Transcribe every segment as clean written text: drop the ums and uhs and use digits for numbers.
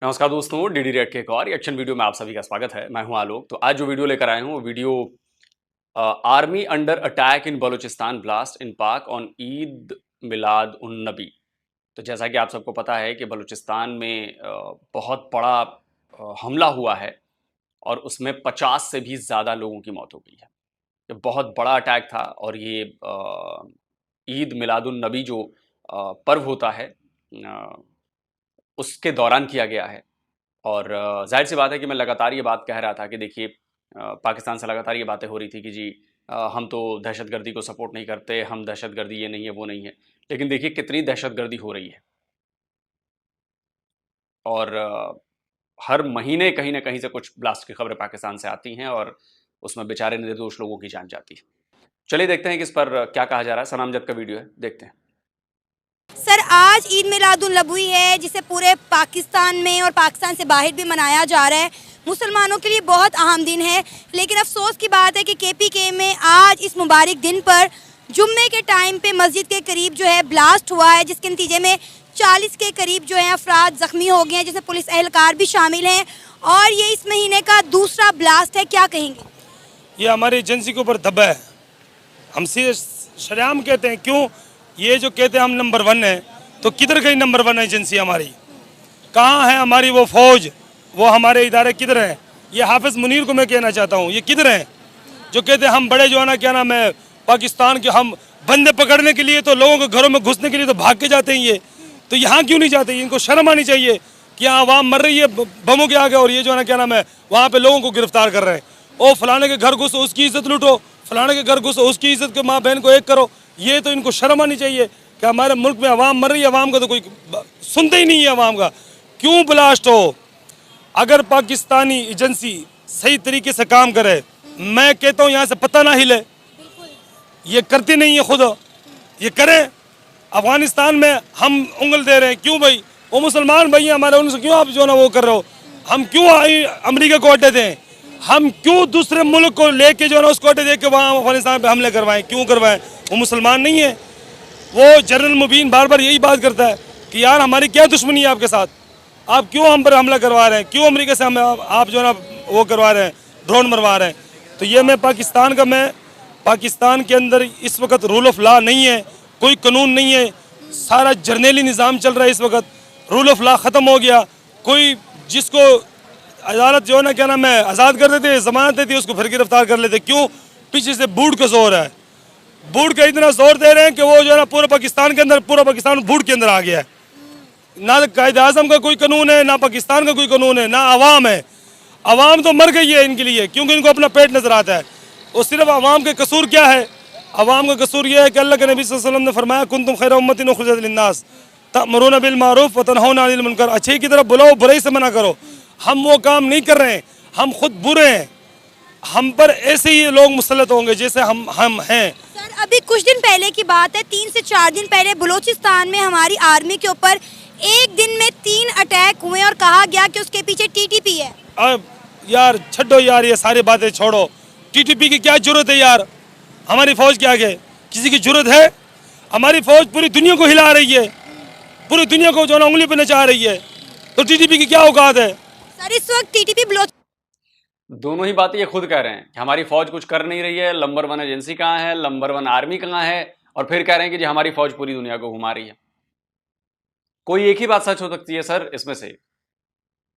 नमस्कार दोस्तों, DD red के एक और रिएक्शन वीडियो में आप सभी का स्वागत है। मैं हूं आलोक। तो आज जो वीडियो लेकर आए हूं वो video army under attack in Balochistan blast in Pak on Eid Milad उन नबी। तो जैसा कि आप सबको पता है कि बलूचिस्तान में बहुत बड़ा हमला हुआ है और उसमें 50 से भी ज़्यादा लोगों की मौत हो गई है। ये बहुत बड़ा अटैक था और ये ईद मिलाद उन नबी जो पर्व होता है उसके दौरान किया गया है। और जाहिर सी बात है कि मैं लगातार ये बात कह रहा था कि देखिए पाकिस्तान से लगातार ये बातें हो रही थी कि जी हम तो दहशतगर्दी को सपोर्ट नहीं करते, हम दहशतगर्दी ये नहीं है वो नहीं है। लेकिन देखिए कितनी दहशतगर्दी हो रही है और हर महीने कहीं ना कहीं से कुछ ब्लास्ट की खबरें पाकिस्तान से आती हैं और उसमें बेचारे निर्दोष लोगों की जान जाती है। चलिए देखते हैं कि इस पर क्या कहा जा रहा है। सना अमजद का वीडियो है, देखते हैं। सर, आज ईद मिलादुन्नबी है जिसे पूरे पाकिस्तान में और पाकिस्तान से बाहर भी मनाया जा रहा है। मुसलमानों के लिए बहुत अहम दिन है, लेकिन अफसोस की बात है कि केपीके में आज इस मुबारक दिन पर जुम्मे के टाइम पे मस्जिद के करीब जो है ब्लास्ट हुआ है, जिसके नतीजे में 40 के करीब जो है अफराद जख्मी हो गए हैं, जिसमें पुलिस एहलकार भी शामिल हैं। और ये इस महीने का दूसरा ब्लास्ट है, क्या कहेंगे? ये हमारी एजेंसी के ऊपर दबा है। हम शरेआम कहते हैं, क्यों ये जो कहते हैं हम नंबर 1 है, तो किधर गई नंबर 1 एजेंसी हमारी? कहाँ है हमारी वो फौज, वो हमारे इदारे किधर हैं? ये हाफिज़ मुनीर को मैं कहना चाहता हूँ, ये किधर हैं जो कहते हैं हम बड़े जो है ना, क्या नाम है, पाकिस्तान के हम बंदे पकड़ने के लिए तो लोगों के घरों में घुसने के लिए तो भाग के जाते हैं। ये तो यहाँ क्यों नहीं जाते? इनको शर्म आनी चाहिए कि यहाँ आवाम मर रही है बमों के आगे और ये जो है ना, क्या नाम है, वहाँ पे लोगों को गिरफ्तार कर रहे हैं। ओ फलाने के घर घुसो उसकी इज्जत लूटो, फलाने के घर घुसो उसकी इज्जत के माँ बहन को एक करो। ये तो इनको शर्म आनी चाहिए कि हमारे मुल्क में आवाम मर रही है, आवाम का तो कोई सुनते ही नहीं है। आवाम का क्यों ब्लास्ट हो? अगर पाकिस्तानी एजेंसी सही तरीके से काम करे, मैं कहता हूँ यहाँ से पता ना हिले। ये करती नहीं है, खुद ये करें। अफगानिस्तान में हम उंगल दे रहे हैं, क्यों भाई? वो मुसलमान भाई हमारे, उनसे क्यों आप जो ना वो कर रहे हो? हम क्यों अमेरिका को अड्डे दें? हम क्यों दूसरे मुल्क को लेके जो है ना उसको अड्डे दे के वहाँ अफगानिस्तान पे हमले करवाएं? क्यों करवाएं? वो मुसलमान नहीं है। वो जनरल मुबीन बार बार यही बात करता है कि यार हमारी क्या दुश्मनी है आपके साथ, आप क्यों हम पर हमला करवा रहे हैं? क्यों अमेरिका से हम आप जो है ना वो करवा रहे हैं, ड्रोन मरवा रहे हैं? तो ये मैं पाकिस्तान के अंदर इस वक्त रूल ऑफ लॉ नहीं है, कोई कानून नहीं है, सारा जर्नेली निज़ाम चल रहा है। इस वक्त रूल ऑफ लॉ ख़त्म हो गया। कोई जिसको अदालत जो है ना, क्या नाम है, आज़ाद कर देते, जमानत देती, उसको फिर गिरफ्तार कर लेते। क्यों? पीछे से बूढ़ का जोर है। बूढ़ का इतना जोर दे रहे हैं कि वो जो है ना पूरे पाकिस्तान के अंदर, पूरा पाकिस्तान बूढ़ के अंदर आ गया है। ना कायदे आज़म का कोई कानून है, ना पाकिस्तान का कोई कानून है, ना आवाम है। आवाम तो मर गई है इनके लिए, क्योंकि इनको अपना पेट नजर आता है। और सिर्फ आवाम के कसूर क्या है? आवाम का कसूर यह है कि अल्लाह के नबी सल्लल्लाहु अलैहि वसल्लम ने फरमाया, कुंतुम खैरा उम्मतिन उखरिजत लिन्नास तअमुरूना बिल मारूफ व तनहौना अनिल मुनकर। अच्छे की तरफ बुलाओ, बुराई से मना करो। हम वो काम नहीं कर रहे हैं, हम खुद बुरे हैं। हम पर ऐसे ही लोग मुसल्लत होंगे जैसे हम हैं। सर, अभी कुछ दिन पहले की बात है, 3 से 4 दिन पहले बलूचिस्तान में हमारी आर्मी के ऊपर एक दिन में 3 अटैक हुए और कहा गया कि उसके पीछे टीटीपी है। अब यार छोड़ो यार, ये सारी बातें छोड़ो। टीटीपी की क्या जरूरत है यार? हमारी फौज के आगे किसी की जरूरत है? हमारी फौज पूरी दुनिया को हिला रही है, पूरी दुनिया को जो ना उंगली पे नचा रही है, तो टीटीपी की क्या औकात है? सर, इस वक्त टीटीपी दोनों ही बातें ये खुद कह रहे हैं कि हमारी फौज कुछ कर नहीं रही है, नंबर 1 एजेंसी कहाँ है, नंबर 1 आर्मी कहाँ है, और फिर कह रहे हैं कि जी हमारी फौज पूरी दुनिया को घुमा रही है। कोई एक ही बात सच हो सकती है सर, इसमें से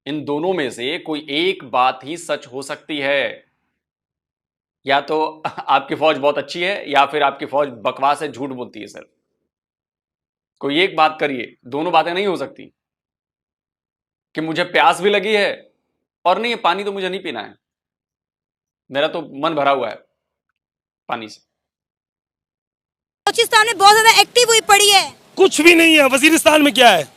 इन दोनों में से कोई एक बात ही सच हो सकती है। या तो आपकी फौज बहुत अच्छी है या फिर आपकी फौज बकवास है, झूठ बोलती है। सर कोई एक बात करिए, दोनों बातें नहीं हो सकती कि मुझे प्यास भी लगी है और नहीं पानी तो मुझे नहीं पीना है, मेरा तो मन भरा हुआ है पानी से। बलूचिस्तान में बहुत ज्यादा एक्टिव हुई पड़ी है। कुछ भी नहीं है। वजीरिस्तान में क्या है?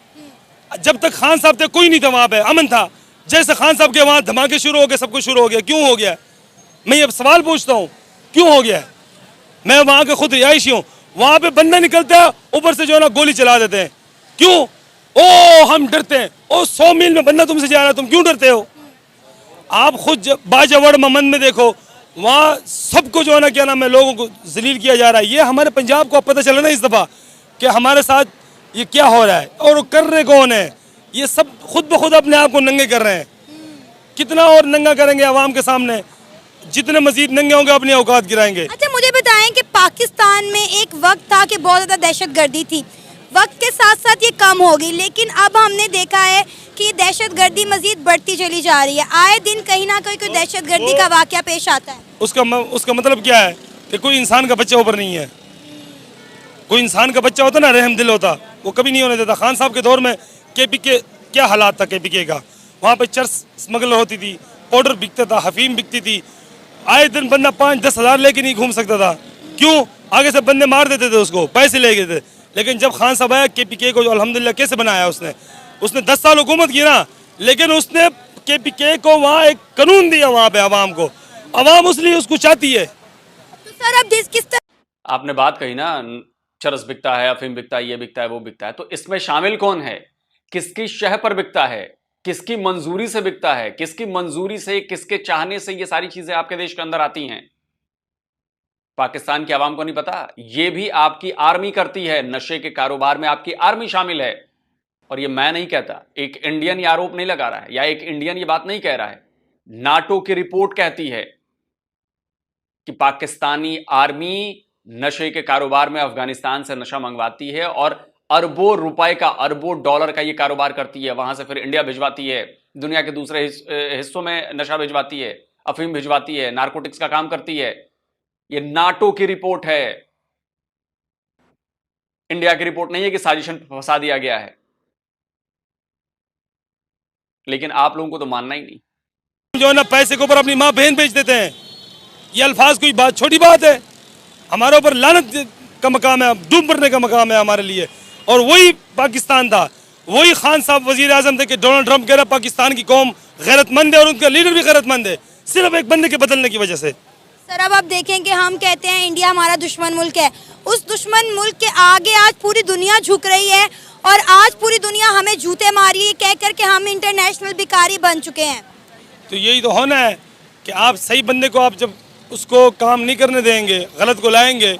जब तक खान साहब थे कोई नहीं था, वहां पे अमन था। जैसे खान साहब के वहां धमाके शुरू हो गए, सब कुछ शुरू हो गया। क्यों हो गया? मैं ये सवाल पूछता हूँ, क्यों हो गया? मैं वहां के खुद रिहायशी हूँ। वहां पे बंदा निकलता है, ऊपर से जो है ना गोली चला देते हैं। क्यों? ओ हम डरते हैं। ओ 100 मील में बंदा तुमसे जा रहा है, तुम क्यों डरते हो? आप खुद बाजवड़ ममन में देखो, वहाँ सबको जो है ना, क्या नाम है, लोगों को जलील किया जा रहा है। ये हमारे पंजाब को अब पता चला ना इस दफ़ा कि हमारे साथ ये क्या हो रहा है और वो कर रहे कौन है। ये सब खुद ब खुद अपने आप को नंगे कर रहे हैं। कितना और नंगा करेंगे आवाम के सामने, जितने मजीद नंगे होंगे अपनी औकात गिराएंगे। अच्छा, मुझे बताएं कि पाकिस्तान में एक वक्त था कि बहुत ज़्यादा दहशतगर्दी थी, वक्त के साथ साथ ये कम होगी, लेकिन अब हमने देखा है कि ये दहशतगर्दी मजीद बढ़ती चली जा रही है। आए दिन कहीं ना कहीं कोई दहशतगर्दी का वाक़या पेश आता है। उसका मतलब क्या है कि कोई इंसान का बच्चा ऊपर नहीं है। कोई इंसान का बच्चा होता ना, रहम दिल होता, वो कभी नहीं होने देता। खान साहब के दौर में KPK क्या हालात था, KPK का वहाँ पे चरस स्मगलर होती थी, पाउडर बिकता था, हफीम बिकती थी। आए दिन बंदा 5-10 हज़ार लेके नहीं घूम सकता था। क्यों? आगे से बंदे मार देते थे उसको, पैसे ले गए थे। लेकिन जब खान साहब आया, KPK को जो अल्हम्दुलिल्लाह कैसे बनाया उसने 10 साल हुकूमत की ना, लेकिन उसने KPK को वहाँ एक कानून दिया वहाँ पे आवाम को। आवाम इसलिए उसको चाहती है। तो सर अब किस तरह आपने बात कही ना, चरस बिकता है, अफीम बिकता है, ये बिकता है, वो बिकता है, तो इसमें शामिल कौन है? किसकी शह पर बिकता है? किसकी मंजूरी से बिकता है? किसकी मंजूरी से, किसके चाहने से ये सारी चीजें आपके देश के अंदर आती हैं? पाकिस्तान की आवाम को नहीं पता? ये भी आपकी आर्मी करती है। नशे के कारोबार में आपकी आर्मी शामिल है। और ये मैं नहीं कहता, एक इंडियन ये आरोप नहीं लगा रहा है, या एक इंडियन ये बात नहीं कह रहा है। नाटो की रिपोर्ट कहती है कि पाकिस्तानी आर्मी नशे के कारोबार में अफगानिस्तान से नशा मंगवाती है और अरबों रुपए का, अरबों डॉलर का ये कारोबार करती है। वहां से फिर इंडिया भिजवाती है, दुनिया के दूसरे हिस्सों में नशा भिजवाती है, अफीम भिजवाती है, नारकोटिक्स का काम करती है। ये नाटो की रिपोर्ट है, इंडिया की रिपोर्ट नहीं है कि साजिश में फंसा दिया गया है। लेकिन आप लोगों को तो मानना ही नहीं। जो है ना, पैसे के ऊपर अपनी माँ बहन बेच देते हैं। ये अल्फाज कोई बात, छोटी बात है? हमारे ऊपर लानत का मकाम है, डूब मरने का मकाम है हमारे लिए। और वही पाकिस्तान था, वही खान साहब वजीर आजम थे कि डोनाल्ड ट्रंप कह रहा पाकिस्तान की कौम गैरतमंद है और उनका लीडर भी गैरतमंद है, सिर्फ एक बंदे के बदलने की वजह से। सर अब आप देखें कि हम कहते हैं इंडिया हमारा दुश्मन मुल्क है, उस दुश्मन मुल्क के आगे आज पूरी दुनिया झुक रही है और आज पूरी दुनिया हमें जूते मारी है कह कर के हम इंटरनेशनल भिखारी बन चुके हैं। तो यही तो होना है कि आप सही बंदे को, आप जब उसको काम नहीं करने देंगे, गलत को लाएंगे,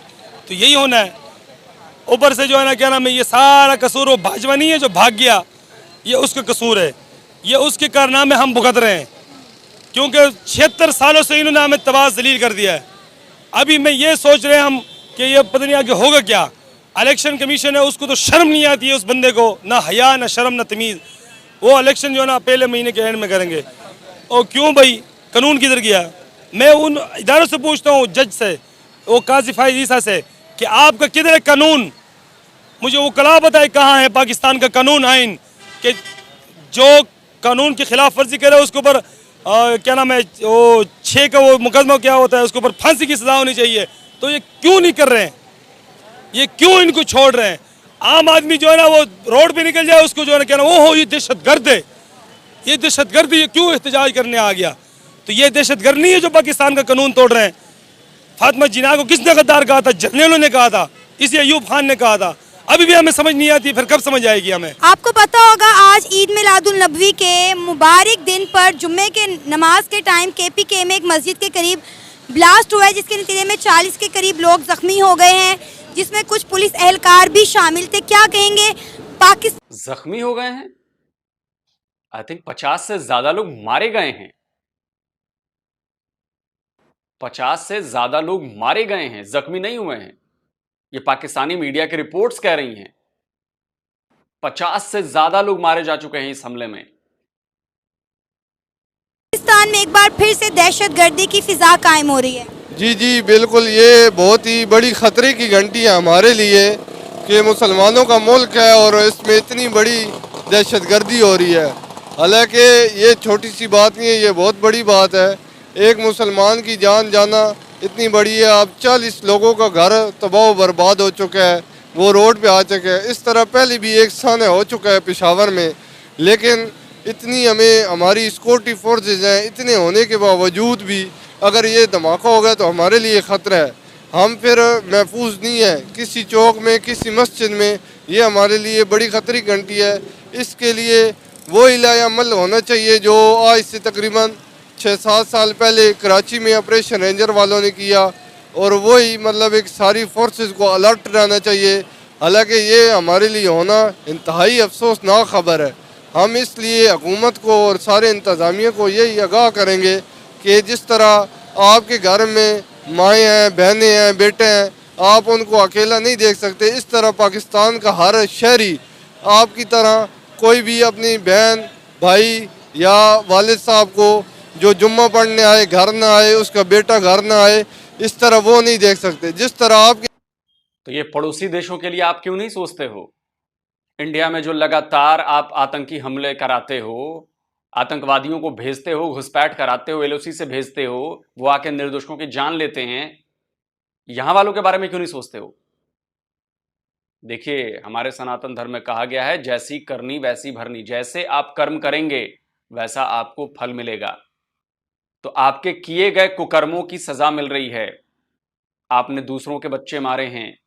तो यही होना है। ऊपर से जो है ना, क्या नाम है, ये सारा कसूर वो भाजपा नहीं है जो भाग गया, ये उसका कसूर है। ये उसके कारनामे हम भुगत रहे हैं, क्योंकि 76 सालों से इन्होंने हमें तबाह जलील कर दिया है। अभी मैं ये सोच रहे हैं हम कि ये पता नहीं आगे होगा क्या। इलेक्शन कमीशन है, उसको तो शर्म नहीं आती है, उस बंदे को ना हया, ना शर्म, ना तमीज़। वो इलेक्शन जो है ना पहले महीने के एंड में करेंगे। और क्यों भाई, कानून किधर गया? मैं उन इदारों से पूछता हूँ, जज से, वो काजी फाइज ईसा से, कि आपका किधर है कानून? मुझे वो कला बताए कहाँ है पाकिस्तान का कानून, आइन, कि जो कानून की खिलाफ वर्जी करे उसके ऊपर क्या नाम है, वो 6 का वो मुकदमा क्या होता है, उसके ऊपर फांसी की सजा होनी चाहिए। तो ये क्यों नहीं कर रहे हैं? ये क्यों इनको छोड़ रहे हैं? आम आदमी जो है ना, वो रोड पे निकल जाए, उसको जो है ना कहना वो ये दहशतगर्द है, ये दहशतगर्द, ये क्यों एहतजाज करने आ गया? तो ये दहशतगर्द नहीं है जो पाकिस्तान का कानून तोड़ रहे हैं। फातिमा जिन्ना को किसने गद्दार कहा था? जर्नलों ने कहा था, इसी अयूब खान ने कहा था। अभी भी हमें समझ नहीं आती, फिर कब समझ आएगी हमें? आपको पता होगा आज ईद मिलादुन नबवी के मुबारक दिन पर जुम्मे के नमाज के टाइम KPK में एक मस्जिद के करीब ब्लास्ट हुआ है, जिसके नतीजे में 40 के करीब लोग जख्मी हो गए हैं, जिसमें कुछ पुलिस एहलकार भी शामिल थे। क्या कहेंगे? पाकिस्तान जख्मी हो गए हैं, आई थिंक 50 से ज्यादा लोग मारे गए हैं। 50 से ज्यादा लोग मारे गए हैं, जख्मी नहीं हुए हैं। ये पाकिस्तानी मीडिया की रिपोर्ट्स कह रही हैं। 50 से ज्यादा लोग मारे जा चुके हैं इस हमले में। में एक बार फिर से दहशतगर्दी की फिजा कायम हो रही है। जी जी बिल्कुल, ये बहुत ही बड़ी ख़तरे की घंटी है हमारे लिए कि मुसलमानों का मुल्क है और इसमें इतनी बड़ी दहशतगर्दी हो रही है। हालांकि ये छोटी सी बात नहीं है, ये बहुत बड़ी बात है। एक मुसलमान की जान जाना इतनी बड़ी है। अब 40 लोगों का घर तबाह बर्बाद हो चुका है, वो रोड पे आ चुके हैं। इस तरह पहले भी एक साने हो चुका है पेशावर में, लेकिन इतनी हमारी सिक्योरिटी फोर्सेज हैं, इतने होने के बावजूद भी अगर ये धमाका होगा तो हमारे लिए ख़तरा है। हम फिर महफूज नहीं है किसी चौक में, किसी मस्जिद में। ये हमारे लिए बड़ी ख़तरी घंटी है। इसके लिए वो इलाही अमल होना चाहिए जो आज से तकरीबन 6-7 साल पहले कराची में ऑपरेशन रेंजर वालों ने किया, और वही मतलब एक सारी फोर्सेस को अलर्ट रहना चाहिए। हालांकि ये हमारे लिए होना इंतहाई अफसोसनाक ख़बर है। हम इसलिए हुकूमत को और सारे इंतज़ामिया को यही आगाह करेंगे कि जिस तरह आपके घर में माएँ हैं, बहनें हैं, बेटे हैं, आप उनको अकेला नहीं देख सकते। इस तरह पाकिस्तान का हर शहरी आपकी तरह कोई भी अपनी बहन, भाई या वालिद साहब को जो जुम्मा पढ़ने आए घर ना आए, उसका बेटा घर ना आए, इस तरह वो नहीं देख सकते। जिस तरह आपके तो ये पड़ोसी देशों के लिए आप क्यों नहीं सोचते हो? इंडिया में जो लगातार आप आतंकी हमले कराते हो, आतंकवादियों को भेजते हो, घुसपैठ कराते हो, एलओसी से भेजते हो, वो आके निर्दोषों की जान लेते हैं, यहां वालों के बारे में क्यों नहीं सोचते हो? देखिए, हमारे सनातन धर्म में कहा गया है, जैसी करनी वैसी भरनी। जैसे आप कर्म करेंगे वैसा आपको फल मिलेगा। तो आपके किए गए कुकर्मों की सजा मिल रही है। आपने दूसरों के बच्चे मारे हैं,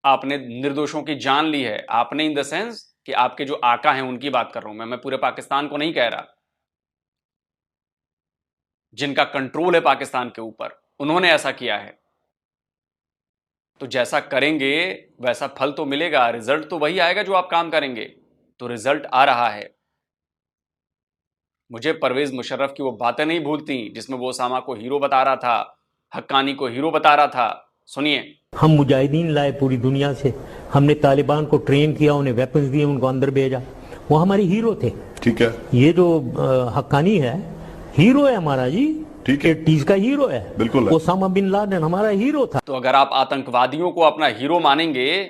आपने निर्दोषों की जान ली है। आपने इन द सेंस कि आपके जो आका हैं उनकी बात कर रहा हूं मैं पूरे पाकिस्तान को नहीं कह रहा। जिनका कंट्रोल है पाकिस्तान के ऊपर, उन्होंने ऐसा किया है। तो जैसा करेंगे वैसा फल तो मिलेगा, रिजल्ट तो वही आएगा जो आप काम करेंगे। तो रिजल्ट आ रहा है। मुझे परवेज मुशर्रफ की वो बातें नहीं भूलती जिसमें वो ओसामा को हीरो बता रहा था, हक्कानी को हीरो बता रहा था। सुनिए, हम मुजाहिदीन लाए पूरी दुनिया से, हमने तालिबान को ट्रेन किया, उन्हें वेपन्स दिए, उनको अंदर भेजा, वो हमारे हीरो थे। ठीक है, ये जो हक्कानी है हीरो है हमारा जी, ठीक है, 80s का हीरो है, बिल्कुल है। ओसामा बिन लादेन हमारा हीरो था। तो अगर आप आतंकवादियों को अपना हीरो मानेंगे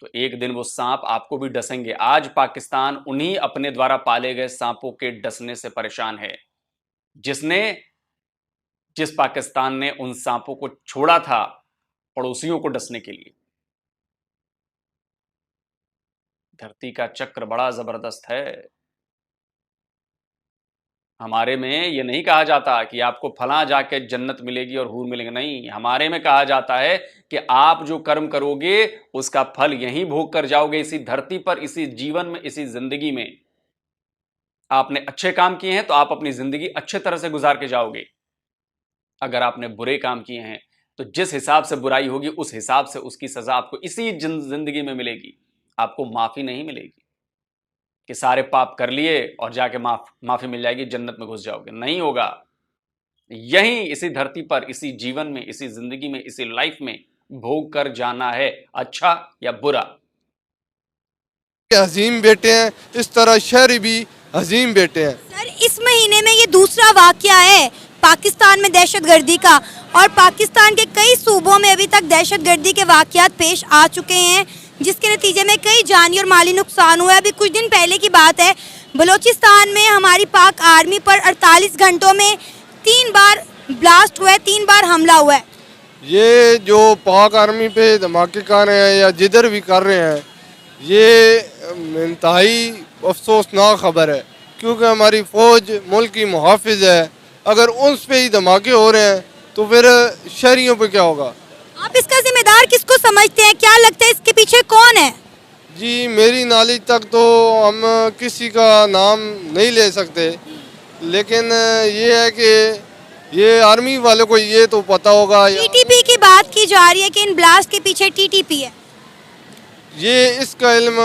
तो एक दिन वो सांप आपको भी डसेंगे। आज पाकिस्तान उन्हीं अपने द्वारा पाले गए सांपों के डसने से परेशान है, जिस पाकिस्तान ने उन सांपों को छोड़ा था पड़ोसियों को डसने के लिए। धरती का चक्र बड़ा जबरदस्त है। हमारे में ये नहीं कहा जाता कि आपको फलां जाके जन्नत मिलेगी और हूर मिलेंगे, नहीं। हमारे में कहा जाता है कि आप जो कर्म करोगे उसका फल यहीं भोग कर जाओगे, इसी धरती पर, इसी जीवन में, इसी जिंदगी में। आपने अच्छे काम किए हैं तो आप अपनी जिंदगी अच्छे तरह से गुजार के जाओगे। अगर आपने बुरे काम किए हैं तो जिस हिसाब से बुराई होगी उस हिसाब से उसकी सजा आपको इसी जिंदगी में मिलेगी। आपको माफी नहीं मिलेगी कि सारे पाप कर लिए और जाके माफी मिल जाएगी, जन्नत में घुस जाओगे। नहीं होगा। यहीं इसी धरती पर, इसी जीवन में, इसी जिंदगी में, इसी लाइफ में भोग कर जाना है, अच्छा या बुरा। अजीम बेटे हैं, इस तरह शहरी भी अजीम बेटे हैं। सर, इस महीने में ये दूसरा वाकया है पाकिस्तान में दहशतगर्दी का, और पाकिस्तान के कई सूबों में अभी तक दहशतगर्दी के वाकयात पेश आ चुके हैं, जिसके नतीजे में कई जानी और माली नुकसान हुआ है। अभी कुछ दिन पहले की बात है, बलूचिस्तान में हमारी पाक आर्मी पर 48 घंटों में 3 बार ब्लास्ट हुआ है, 3 बार हमला हुआ है। ये जो पाक आर्मी पे धमाके कर रहे हैं या जिधर भी कर रहे हैं, ये इंतहाई अफसोसनाक खबर है, क्योंकि हमारी फ़ौज मुल्क की मुहाफिज है। अगर उस पे ही धमाके हो रहे हैं तो फिर शहरियों पे क्या होगा? आप इसका जिम्मेदार किसको समझते हैं? क्या लगता है इसके पीछे कौन है? जी, मेरी नॉलेज तक तो हम किसी का नाम नहीं ले सकते, लेकिन ये है कि ये आर्मी वालों को ये तो पता होगा। टीटीपी की बात की जा रही है कि इन ब्लास्ट के पीछे टीटीपी है। ये इसका इल्म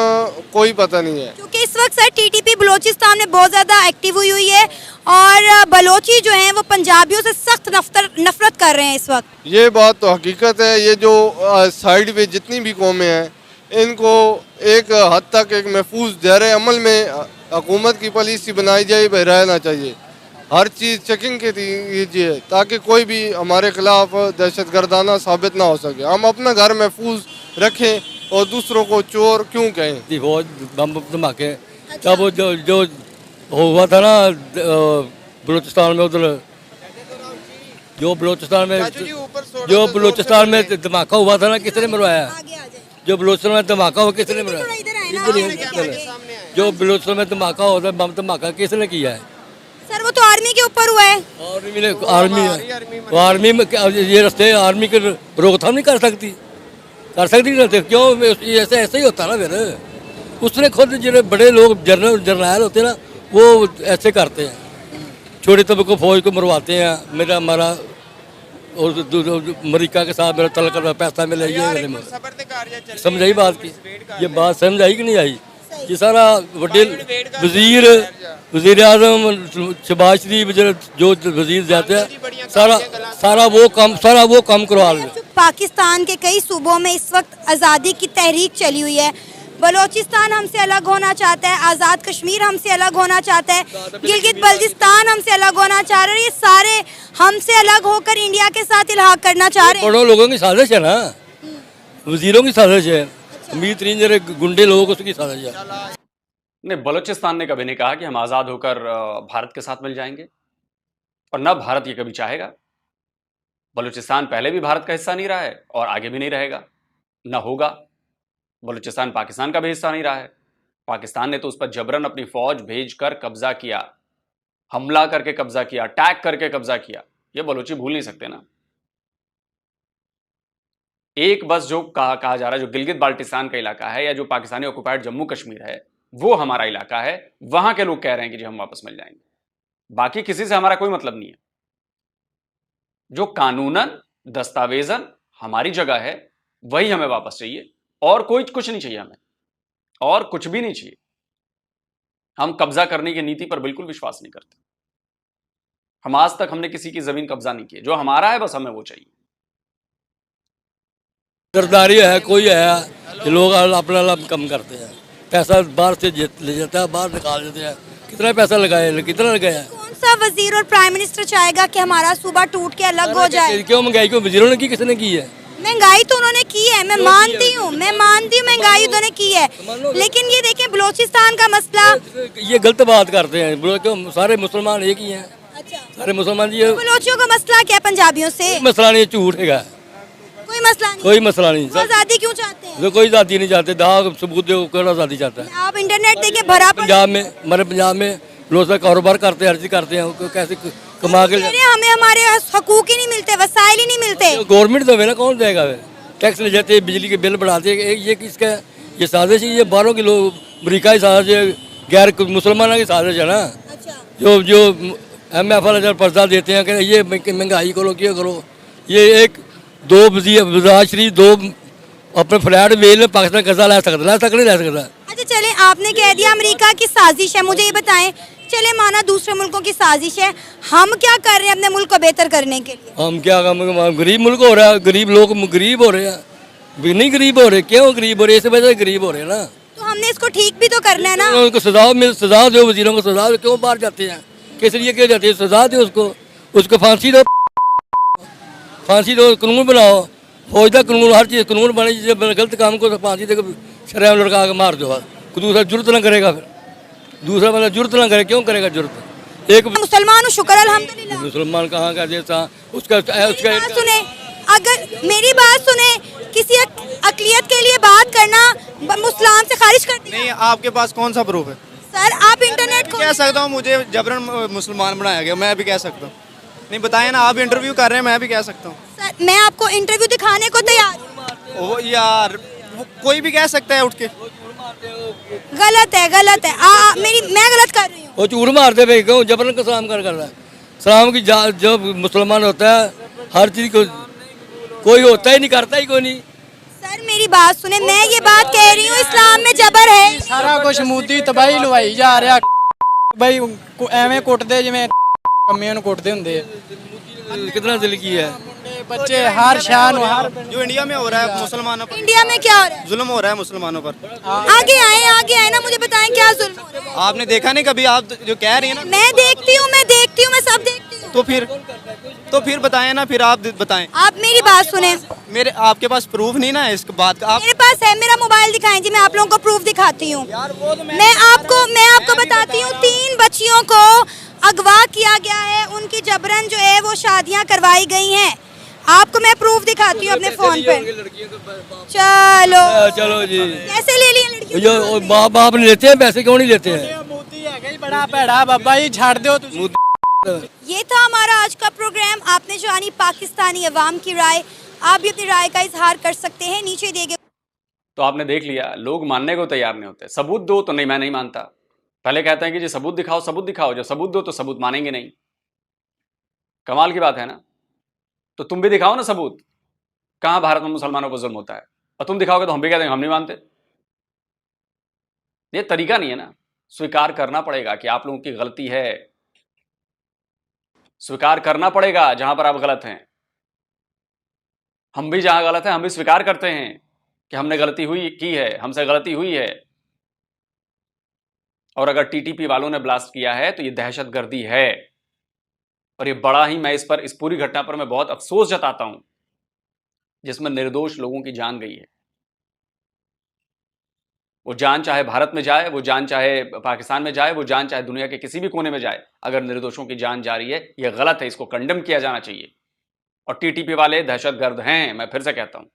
कोई पता नहीं है, क्योंकि इस वक्त सर टीटीपी बलूचिस्तान में बहुत ज़्यादा एक्टिव हुई है और बलोची जो हैं वो पंजाबियों से सख्त नफरत कर रहे हैं इस वक्त। ये बात तो हकीकत है। ये जो साइड पे जितनी भी कौमें हैं, इनको एक हद तक एक महफूज दायरे अमल में हुकूमत की पॉलिसी बनाई जाए, रहना चाहिए। हर चीज़ चेकिंग कीजिए ताकि कोई भी हमारे खिलाफ दहशतगर्दाना साबित ना हो सके। हम अपना घर महफूज रखें और दूसरों को चोर क्यों कहें। वो बम धमाके तब वो जो हुआ था ना बलूचिस्तान में, उधर जो बलूचिस्तान में धमाका हुआ था ना, किसने मरवाया? जो बलूचिस्तान में धमाका हुआ किसने मरवाया? जो बलूचिस्तान में धमाका होता है, बम धमाका किसने किया है? सर, वो तो आर्मी के ऊपर हुआ है। आर्मी ने आर्मी में ये रस्ते आर्मी की रोकथाम नहीं कर सकती रहते। क्यों? ऐसे ही होता ना। फिर उसने खुद जो बड़े लोग जर्नैल होते ना, वो ऐसे करते हैं, छोटे तबके को फौज को मरवाते हैं। हमारा और अमरीका के साथ मेरा तल कर पैसा मिले, ये समझ आई बात की? ये बात समझ आई कि नहीं आई? ये सारा वड्डे वजीर वजीर आजम शहबाज शरीफ जो वजीर जाते हैं सारा वो काम करवा लें। पाकिस्तान के कई सूबों में इस वक्त आज़ादी की तहरीक चली हुई है। बलोचिस्तान हमसे अलग होना चाहता है, आज़ाद कश्मीर हमसे अलग होना चाहता है, गिलगित बल्तिस्तान हमसे अलग होना चाह रहे हैं। ये सारे हमसे अलग होकर इंडिया के साथ इल्हाक करना चाह रहे हैं। बड़ों लोगों की साजिश है ना, वजीरों की साजिश है, अमीर तरीन जरे गुंडे लोग उसकी साजिश है। नहीं, बलूचिस्तान ने कभी नहीं कहा कि हम आज़ाद होकर भारत के साथ मिल जाएंगे, और ना भारत ये कभी चाहेगा। बलूचिस्तान पहले भी भारत का हिस्सा नहीं रहा है और आगे भी नहीं रहेगा, ना होगा। बलूचिस्तान पाकिस्तान का भी हिस्सा नहीं रहा है। पाकिस्तान ने तो उस पर जबरन अपनी फौज भेजकर कब्जा किया, हमला करके कब्जा किया, अटैक करके कब्जा किया। ये बलूची भूल नहीं सकते ना। एक बस जो कहा जा रहा है, जो गिलगित बाल्टिस्तान का इलाका है या जो पाकिस्तानी ऑक्युपाइड जम्मू कश्मीर है, वो हमारा इलाका है। वहां के लोग कह रहे हैं कि जी हम वापस मिल जाएंगे, बाकी किसी से हमारा कोई मतलब नहीं है। जो कानूनन दस्तावेजन हमारी जगह है वही हमें वापस चाहिए, और कोई कुछ नहीं चाहिए हमें, और कुछ भी नहीं चाहिए। हम कब्जा करने की नीति पर बिल्कुल विश्वास नहीं करते। हम आज तक हमने किसी की जमीन कब्जा नहीं की। जो हमारा है बस हमें वो चाहिए। सरदारी है, कोई है कि लोग अपना कम करते हैं, पैसा बाहर से ले जाता है, बाहर निकाल देते हैं। कितना पैसा लगाया, कितना लगाया। कौन सा वजीर और प्राइम मिनिस्टर चाहेगा कि हमारा सूबा टूट के अलग हो जाए? क्यों महंगाई क्यों वजीरों ने की, किसने की है? महंगाई तो उन्होंने की है, मैं मानती हूँ महंगाई उन्होंने की है, लेकिन ये देखिए बलोचिस्तान का मसला। ये गलत बात करते हैं, क्यों सारे मुसलमान एक ही हैं। अच्छा, सारे मुसलमान ये बलोचियों का मसला क्या है पंजाबियों से? मसला नहीं, झूठ है, कोई मसला नहीं, कोई मसला नहीं। आजादी क्यों चाहते हैं? जो कोई आजादी नहीं चाहते, दाग सबूत दो, कौन आजादी चाहता है? आप इंटरनेट देखिए भरा पंजाब में, हमारे पंजाब में लोग कारोबार करते हैं, हर चीज करते हैं, कैसे कमा के हमें हमारे हकूक ही नहीं मिलते, वसाइल ही नहीं मिलते। गवर्नमेंट तो ना कौन देगा? टैक्स ले जाते हैं, बिजली के बिल बढ़ाते हैं। ये किसका है? ये साजिश है, ये बाहरों के लोग, अमरीका की साजिश है, गैर मुसलमानों की साजिश है ना। जो MF वाले पर्दा देते हैं कि ये महंगाई करो, क्या करो। ये एक दो वज़ीर शरीफ दो अपने फ्लैट बेच पाकिस्तान कर्जा ला सकता, नहीं ला सकता। अच्छा चले, आपने कह दिया अमेरिका की साजिश है, मुझे ये बताएं, चले माना दूसरे मुल्कों की साजिश है, हम क्या कर रहे हैं अपने मुल्क को बेहतर करने के लिए? हम क्या, गरीब मुल्क हो रहा है, गरीब लोग गरीब हो रहे हैं, नहीं गरीब हो रहे। क्यों गरीब हो रहे? इस वजह से गरीब हो रहे हैं ना। तो हमने इसको ठीक भी तो करना है ना। उनको सजा दो, वजीरों को सजा दो। क्यों बाहर जाते हैं, किस लिए क्यों जाते हैं? सजा दो उसको फांसी दो, कानून बनाओ, फौजदार कानून, हर चीज़ कानून बने। गलत काम को फांसी दे शरेआम लड़का के मार दो, दूसरा जुर्त ना करेगा, फिर दूसरा मतलब जुर्त ना करे। क्यों करेगा जुर्त? एक मुसलमान हूँ, शुक्र अल्हम्दुलिल्लाह। मुसलमान कहाँ का जैसा उसका सुने, अगर मेरी बात सुने, किसी अकलियत के लिए बात करना मुसलमान से खारिज कर दिया। नहीं, आपके पास कौन सा प्रूफ है? सर आप इंटरनेट को कह सकता हूँ, मुझे जबरन मुसलमान बनाया गया, मैं भी कह सकता हूँ। नहीं बताए ना, आप इंटरव्यू कर रहे हैं, मैं भी कह सकता हूँ। सर मैं आपको इंटरव्यू दिखाने को तैयार हूँ। ओ यार, वो कोई भी कह सकता है उठ के। गलत है, मैं गलत कर रही हूँ। वो झूठ मारते भाई, क्यों जबरन का सलाम कर रहा है? सलाम की जब मुसलमान होता है, हर चीज को कोई होता ही नहीं, करता ही कोई नहीं। सर मेरी बात सुने, मैं ये बात कह रही हूँ, इस्लाम में जबर है। सारा कुछ मोदी तबाही लवाई जा रहा भाई, ਐਵੇਂ ਕੁੱਟਦੇ ਜਿਵੇਂ ਕੰਮਿਆਂ ਨੂੰ ਕੁੱਟਦੇ ਹੁੰਦੇ ਆ। कितना दिल की है बच्चे हर शान हर जो इंडिया में हो रहा है मुसलमानों पर, इंडिया में क्या हो रहा है? जुल्म हो रहा है मुसलमानों पर। आगे आए ना, मुझे बताएं क्या जुल्म हो रहा है? आपने देखा नहीं कभी? आप जो कह रही हैं ना, मैं देखती हूँ, मैं सब देखती हूँ। तो फिर बताएं ना, फिर आप बताएं। आप मेरी बात सुने, मेरे आपके पास प्रूफ नहीं ना है इस बात का? आप मेरे पास है, मेरा मोबाइल दिखाएं जी, मैं आप लोगों को प्रूफ दिखाती हूँ। मैं आपको बताती हूँ, 3 बच्चियों को अगवा किया गया है, उनकी जबरन जो है वो शादियाँ करवाई गई हैं। आपको मैं प्रूफ दिखाती हूँ अपने फोन पे। चलो जी, कैसे ले लिए लड़कियों? जो बाप लेते हैं पैसे, क्यों नहीं लेते हैं? मोदी है बड़ा भैड़ा बाबा जी, छाड़ दो। ये था हमारा आज का प्रोग्राम। आपने जानी पाकिस्तानी अवाम की राय, आप भी अपनी राय का इजहार कर सकते हैं नीचे दिए गए। तो आपने देख लिया, लोग मानने को तैयार नहीं होते। सबूत दो तो नहीं, मैं नहीं मानता। पहले कहते हैं कि जी सबूत दिखाओ, जब सबूत दो तो सबूत मानेंगे नहीं। कमाल की बात है ना। तो तुम भी दिखाओ ना सबूत, कहां भारत में मुसलमानों पर जुल्म होता है, और तुम दिखाओगे तो हम भी कहते हैं हम नहीं मानते। ये तरीका नहीं है ना। स्वीकार करना पड़ेगा कि आप लोगों की गलती है, स्वीकार करना पड़ेगा जहां पर आप गलत हैं। हम भी जहां गलत हैं हम भी स्वीकार करते हैं कि हमने गलती की है, हमसे गलती हुई है। और अगर टीटीपी वालों ने ब्लास्ट किया है तो ये दहशतगर्दी है, और ये बड़ा ही, मैं इस पूरी घटना पर मैं बहुत अफसोस जताता हूं, जिसमें निर्दोष लोगों की जान गई है। वो जान चाहे भारत में जाए, वो जान चाहे पाकिस्तान में जाए, वो जान चाहे दुनिया के किसी भी कोने में जाए, अगर निर्दोषों की जान जा रही है ये गलत है, इसको कंडेम किया जाना चाहिए। और टीटीपी वाले दहशतगर्द हैं, मैं फिर से कहता हूं।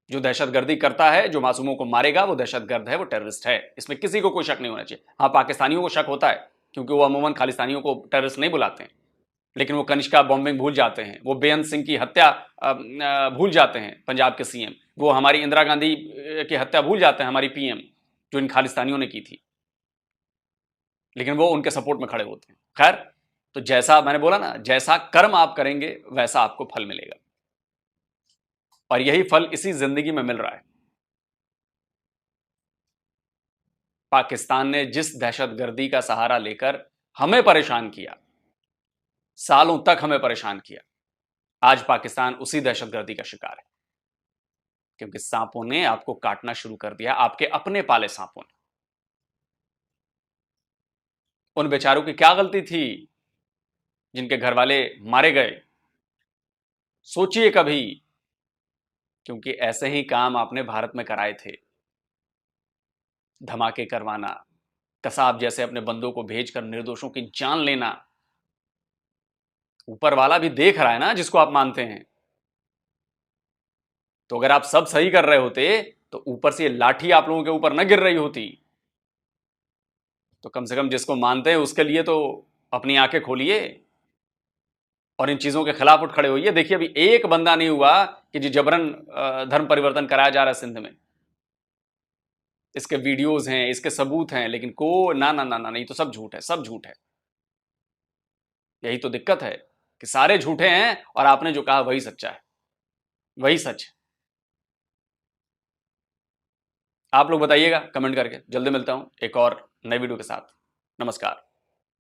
जो दहशतगर्दी करता है, जो मासूमों को मारेगा, वो दहशतगर्द है, वो टेररिस्ट है, इसमें किसी को कोई शक नहीं होना चाहिए। हाँ, पाकिस्तानियों को शक होता है क्योंकि वो अमूमन खालिस्तानियों को टेररिस्ट नहीं बुलाते हैं, लेकिन वो कनिष्का बॉम्बिंग भूल जाते हैं, वो बेअंत सिंह की हत्या भूल जाते हैं, पंजाब के सीएम, वो हमारी इंदिरा गांधी की हत्या भूल जाते हैं, हमारी पीएम, जो इन खालिस्तानियों ने की थी, लेकिन वो उनके सपोर्ट में खड़े होते हैं। खैर, तो जैसा मैंने बोला ना, जैसा कर्म आप करेंगे वैसा आपको फल मिलेगा, और यही फल इसी जिंदगी में मिल रहा है। पाकिस्तान ने जिस दहशतगर्दी का सहारा लेकर हमें परेशान किया, सालों तक हमें परेशान किया, आज पाकिस्तान उसी दहशतगर्दी का शिकार है, क्योंकि सांपों ने आपको काटना शुरू कर दिया, आपके अपने पाले सांपों ने। उन बेचारों की क्या गलती थी जिनके घर वाले मारे गए? सोचिए कभी, क्योंकि ऐसे ही काम आपने भारत में कराए थे। धमाके करवाना, कसाब जैसे अपने बंदों को भेजकर निर्दोषों की जान लेना। ऊपर वाला भी देख रहा है ना, जिसको आप मानते हैं। तो अगर आप सब सही कर रहे होते तो ऊपर से ये लाठी आप लोगों के ऊपर न गिर रही होती। तो कम से कम जिसको मानते हैं उसके लिए तो अपनी आंखें खोलिए और इन चीजों के खिलाफ उठ खड़े होइए। देखिए, अभी एक बंदा नहीं हुआ कि जी जबरन धर्म परिवर्तन कराया जा रहा है सिंध में। इसके वीडियोज हैं, इसके सबूत हैं, लेकिन को ना ना ना ना नहीं, तो सब झूठ है, सब झूठ है। यही तो दिक्कत है कि सारे झूठे हैं और आपने जो कहा वही सच्चा है, वही सच है। आप लोग बताइएगा कमेंट करके। जल्दी मिलता हूं एक और नई वीडियो के साथ। नमस्कार।